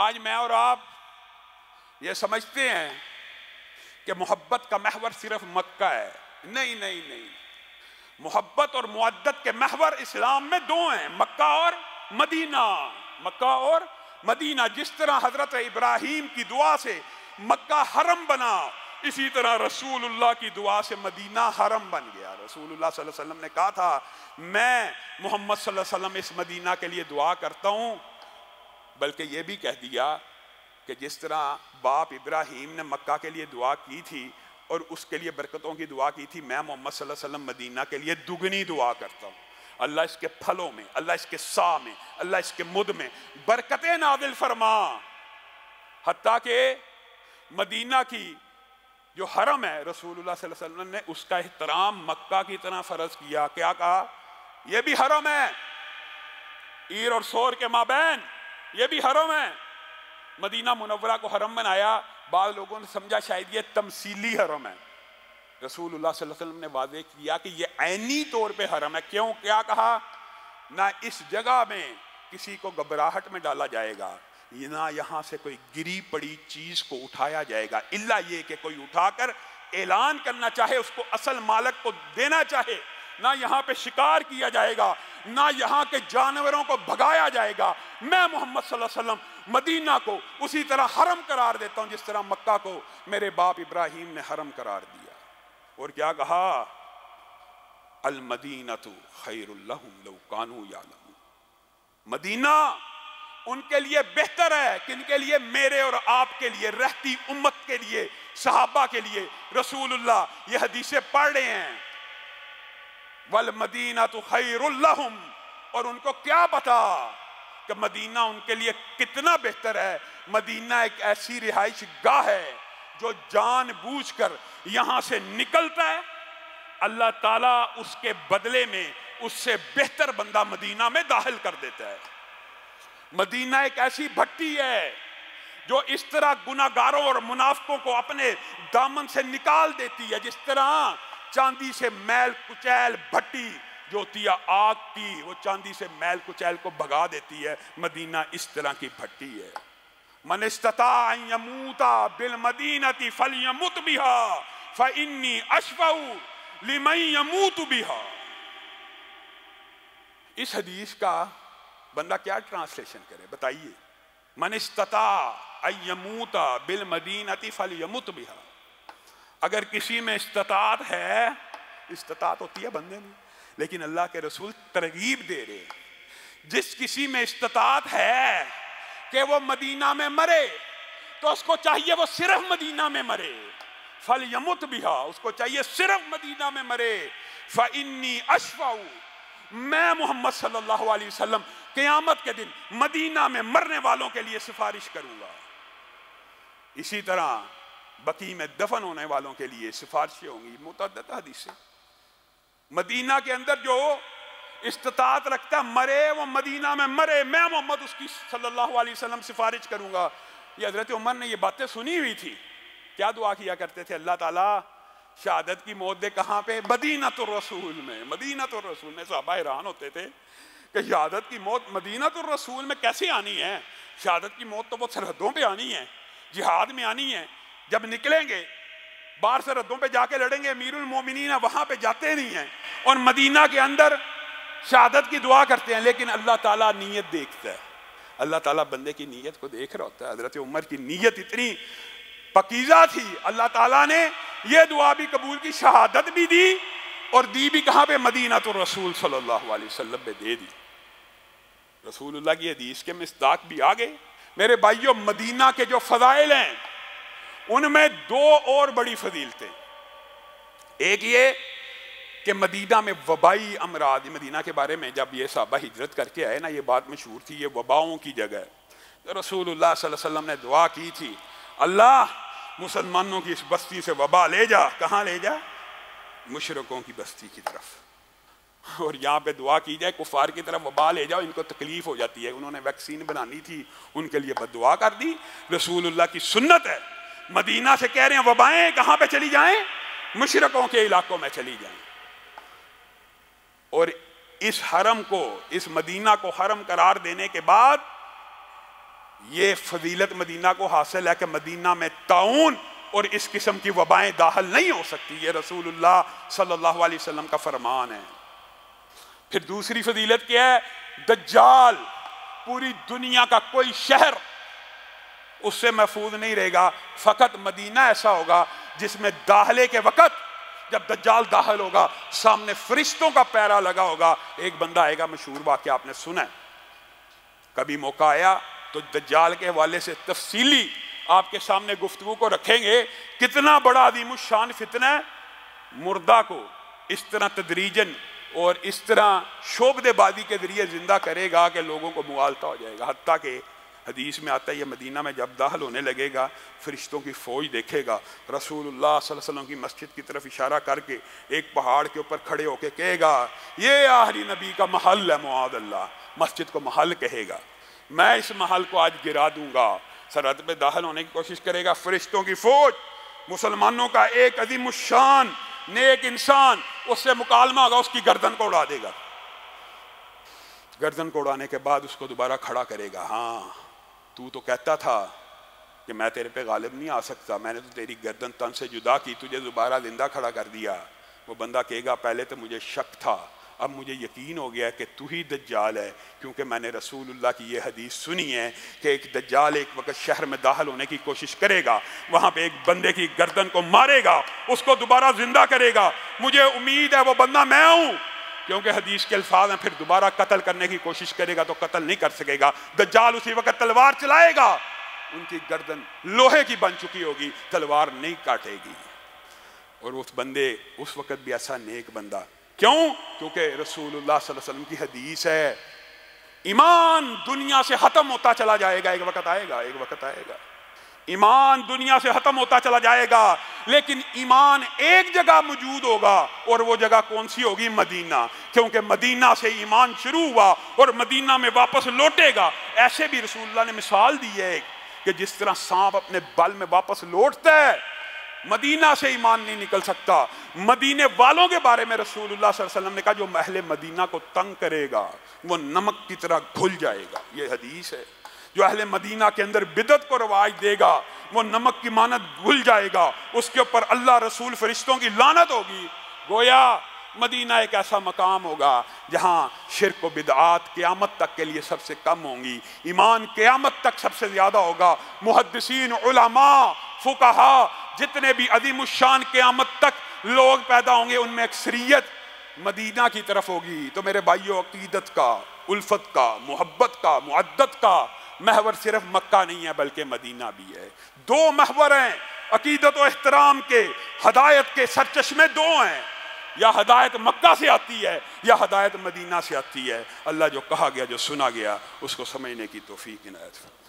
آج میں اور آپ یہ سمجھتے ہیں کہ محبت کا محور صرف مکہ ہے. نہیں نہیں نہیں، محبت اور مودت کے محور اسلام میں دو ہیں، مکہ اور مدینہ. مکہ اور مدینہ. جس طرح حضرت ابراہیم کی دعا سے مکہ حرم بنا، اسی طرح رسول اللہ کی دعا سے مدینہ حرم بن گیا. رسول اللہ صلی اللہ علیہ وسلم نے کہا تھا میں محمد صلی اللہ علیہ وسلم اس مدینہ کے لیے دعا کرتا ہوں. بلکہ یہ بھی کہہ دیا کہ جس طرح باپ ابراہیم نے مکہ کے لیے دعا کی تھی اور اس کے لیے برکتوں کی دعا کی تھی، میں محمد صلی اللہ علیہ وسلم مدینہ کے لیے دگنی دعا کرتا ہوں. اللہ اس کے پھلوں میں، اللہ اس کے سا میں، اللہ اس کے مد میں برکتیں نازل فرما. حتیٰ کہ مدینہ کی جو حرم ہے، رسول اللہ صلی اللہ علیہ وسلم نے اس کا احترام مکہ کی طرح فرض کیا. کیا کہا؟ یہ بھی حرم ہے، عیر اور سور کے مابین یہ بھی حرم ہے. مدینہ منورہ کو حرم بنایا. بعض لوگوں نے سمجھا شاید یہ تمثیلی حرم ہے. رسول اللہ صلی اللہ علیہ وسلم نے واضح کیا کہ یہ عینی طور پہ حرم ہے. کیوں؟ کیا کہا؟ نہ اس جگہ میں کسی کو گھبراہٹ میں ڈالا جائے گا، نہ یہاں سے کوئی گری پڑی چیز کو اٹھایا جائے گا، الا یہ کہ کوئی اٹھا کر اعلان کرنا چاہے، اس کو اصل مالک کو دینا چاہے. نہ یہاں پہ شکار کیا جائے گا، نہ یہاں کے جانوروں کو بھگایا جائے گا. میں محمد صلی اللہ علیہ وسلم مدینہ کو اسی طرح حرم قرار دیتا ہوں جس طرح مکہ کو میرے باپ ابراہیم نے حرم قرار دیا. اور کیا کہا؟ المدینۃ خیر لہم لو کانوا یعلمون. مدینہ ان کے لیے بہتر ہے. کن کے لیے؟ میرے اور آپ کے لیے، رہتی امت کے لیے، صحابہ کے لیے. رسول اللہ یہ حدیثیں پڑھ رہے ہیں، والمدینۃ خیر لہم. اور ان کو کیا پتا کہ مدینہ ان کے لیے کتنا بہتر ہے. مدینہ ایک ایسی رہائش گاہ ہے جو جان بوجھ کر یہاں سے نکلتا ہے، اللہ تعالیٰ اس کے بدلے میں اس سے بہتر بندہ مدینہ میں داخل کر دیتا ہے. مدینہ ایک ایسی بھٹی ہے جو اس طرح گناہگاروں اور منافقوں کو اپنے دامن سے نکال دیتی ہے. جس طرح چاندی سے میل کچیل بھٹی جو ہوتی ہے آگ کی، وہ چاندی سے میل کچیل کو بھگا دیتی ہے، مدینہ اس طرح کی بھٹی ہے. من استطاع ان یموت بالمدینۃ فلیمت بہا فانی اشفع لمن یموت بہا. اس حدیث کا بندہ کیا ٹرانسلیشن کرے بتائیے؟ من استطاع ان یموت بالمدینۃ فلیمت بہا. اگر کسی میں استطاعت ہے، استطاعت ہوتی ہے بندے میں، لیکن اللہ کے رسول ترغیب دے رہے، جس کسی میں استطاعت ہے کہ وہ مدینہ میں مرے تو اس کو چاہیے وہ صرف مدینہ میں مرے. فَلْيَمُتْ بِهَا، اس کو چاہیے صرف مدینہ میں مرے. فَإِنِّي أَشْفَعُ، میں محمد صلی اللہ علیہ وسلم قیامت کے دن مدینہ میں مرنے والوں کے لیے سفارش کروں گا. اسی طرح بقیع میں دفن ہونے والوں کے لیے سفارشیں ہوں گی. متعدد حدیثیں. مدینہ کے اندر جو استطاعت رکھتا مرے، وہ مدینہ میں مرے. میں محمد اس کی صلی اللہ علیہ وسلم سفارش کروں گا. یہ حضرت عمر نے یہ باتیں سنی ہوئی تھی. کیا دعا کیا کرتے تھے؟ اللہ تعالیٰ شہادت کی موت دے. کہاں پہ؟ مدینۃ الرسول میں. مدینۃ الرسول میں. صحابہ حیران ہوتے تھے کہ شہادت کی موت مدینۃ الرسول میں کیسے آنی ہے؟ شہادت کی موت تو وہ سرحدوں پہ آنی ہے، جہاد میں آنی ہے. جب نکلیں گے باہر سرحدوں پہ جا کے لڑیں گے، امیر المومنین وہاں پہ جاتے نہیں ہیں، اور مدینہ کے اندر شہادت کی دعا کرتے ہیں. لیکن اللہ تعالیٰ نیت دیکھتا ہے. اللہ تعالیٰ بندے کی نیت کو دیکھ رہا ہوتا ہے. حضرت عمر کی نیت اتنی پاکیزہ تھی، اللہ تعالیٰ نے یہ دعا بھی قبول کی، شہادت بھی دی، اور دی بھی کہاں پہ؟ مدینۃ الرسول صلی اللہ علیہ وسلم پہ دے دی. رسول اللہ کی حدیث کے مصداق بھی آگے. میرے بھائیوں، مدینہ کے جو فضائل ہیں ان میں دو اور بڑی فضیلتیں. ایک یہ کہ مدینہ میں وبائی امراض، مدینہ کے بارے میں جب یہ صحابہ ہجرت کر کے آئے نا، یہ بات مشہور تھی، یہ وباؤں کی جگہ ہے. رسول اللہ صلی اللہ علیہ وسلم نے دعا کی تھی، اللہ مسلمانوں کی اس بستی سے وبا لے جا. کہاں لے جا؟ مشرکوں کی بستی کی طرف. اور یہاں پہ دعا کی جائے کفار کی طرف وبا لے جاؤ، ان کو تکلیف ہو جاتی ہے. انہوں نے ویکسین بنانی تھی، ان کے لیے بد دعا کر دی. رسول اللہ کی سنت ہے، مدینہ سے کہہ رہے ہیں وبائیں کہاں پہ چلی جائیں؟ مشرکوں کے علاقوں میں چلی جائیں. اور اس حرم کو، اس مدینہ کو حرم قرار دینے کے بعد یہ فضیلت مدینہ کو حاصل ہے کہ مدینہ میں طاعون اور اس قسم کی وبائیں داخل نہیں ہو سکتی، یہ رسول اللہ صلی اللہ علیہ وسلم کا فرمان ہے۔ پھر دوسری فضیلت کیا ہے؟ دجال پوری دنیا کا کوئی شہر اس سے محفوظ نہیں رہے گا، فقط مدینہ ایسا ہوگا جس میں داخلے کے وقت جب دجال داخل ہوگا سامنے فرشتوں کا پیرا لگا ہوگا۔ ایک بندہ آئے گا، مشہور واقعہ آپ نے سنا ہے، کبھی موقع آیا تو دجال کے حوالے سے تفصیلی آپ کے سامنے گفتگو کو رکھیں گے۔ کتنا بڑا عظیم الشان فتنہ ہے، مردہ کو اس طرح تدریجن اور اس طرح شعبدے بازی کے ذریعے زندہ کرے گا کہ لوگوں کو مغالطہ ہو جائے گا۔ حتیٰ کہ حدیث میں آتا ہے یہ مدینہ میں جب داخل ہونے لگے گا فرشتوں کی فوج دیکھے گا، رسول اللہ صلی اللہ علیہ وسلم کی مسجد کی طرف اشارہ کر کے ایک پہاڑ کے اوپر کھڑے ہو کے کہے گا یہ آخری نبی کا محل ہے، معاذ اللہ، مسجد کو محل کہے گا، میں اس محل کو آج گرا دوں گا۔ سرحد پہ داخل ہونے کی کوشش کرے گا، فرشتوں کی فوج، مسلمانوں کا ایک عظیم الشان نیک انسان اس سے مکالمہ ہوگا، اس کی گردن کو اڑا دے گا۔ گردن کو اڑانے کے بعد اس کو دوبارہ کھڑا کرے گا، ہاں تو کہتا تھا کہ میں تیرے پہ غالب نہیں آ سکتا، میں نے تو تیری گردن تن سے جدا کی، تجھے دوبارہ زندہ کھڑا کر دیا۔ وہ بندہ کہے گا پہلے تو مجھے شک تھا، اب مجھے یقین ہو گیا کہ تو ہی دجال ہے، کیونکہ میں نے رسول اللہ کی یہ حدیث سنی ہے کہ ایک دجال ایک وقت شہر میں داخل ہونے کی کوشش کرے گا، وہاں پہ ایک بندے کی گردن کو مارے گا، اس کو دوبارہ زندہ کرے گا، مجھے امید ہے وہ بندہ میں ہوں، کیونکہ حدیث کے الفاظ ہیں پھر دوبارہ قتل کرنے کی کوشش کرے گا تو قتل نہیں کر سکے گا۔ دجال اسی وقت تلوار چلائے گا، ان کی گردن لوہے کی بن چکی ہوگی، تلوار نہیں کاٹے گی، اور اس بندے اس وقت بھی ایسا نیک بندہ، کیوں؟ کیونکہ رسول اللہ صلی اللہ علیہ وسلم کی حدیث ہے ایمان دنیا سے ختم ہوتا چلا جائے گا، ایک وقت آئے گا ایمان دنیا سے ختم ہوتا چلا جائے گا، لیکن ایمان ایک جگہ موجود ہوگا، اور وہ جگہ کون سی ہوگی؟ مدینہ، کیونکہ مدینہ سے ایمان شروع ہوا اور مدینہ میں واپس لوٹے گا۔ ایسے بھی رسول اللہ نے مثال دی ہے کہ جس طرح سانپ اپنے بل میں واپس لوٹتا ہے، مدینہ سے ایمان نہیں نکل سکتا۔ مدینے والوں کے بارے میں رسول اللہ صلی اللہ علیہ وسلم نے کہا جو اہل مدینہ کو تنگ کرے گا وہ نمک کی طرح گھل جائے گا، یہ حدیث ہے۔ جو اہل مدینہ کے اندر بدعت کو رواج دے گا وہ نمک کی مانند گھل جائے گا، اس کے اوپر اللہ رسول فرشتوں کی لعنت ہوگی۔ گویا مدینہ ایک ایسا مقام ہوگا جہاں شرک و بدعات قیامت تک کے لیے سب سے کم ہوں گی، ایمان قیامت تک سب سے زیادہ ہوگا۔ محدثین، علماء، فقہاء، جتنے بھی عظیم الشان قیامت تک لوگ پیدا ہوں گے ان میں اکثریت مدینہ کی طرف ہوگی۔ تو میرے بھائیو، عقیدت کا، الفت کا، محبت کا، معدت کا محور صرف مکہ نہیں ہے بلکہ مدینہ بھی ہے۔ دو محور ہیں عقیدت و احترام کے، ہدایت کے سرچشمے دو ہیں، یا ہدایت مکہ سے آتی ہے یا ہدایت مدینہ سے آتی ہے۔ اللہ جو کہا گیا، جو سنا گیا، اس کو سمجھنے کی توفیق عنایت فرمائے۔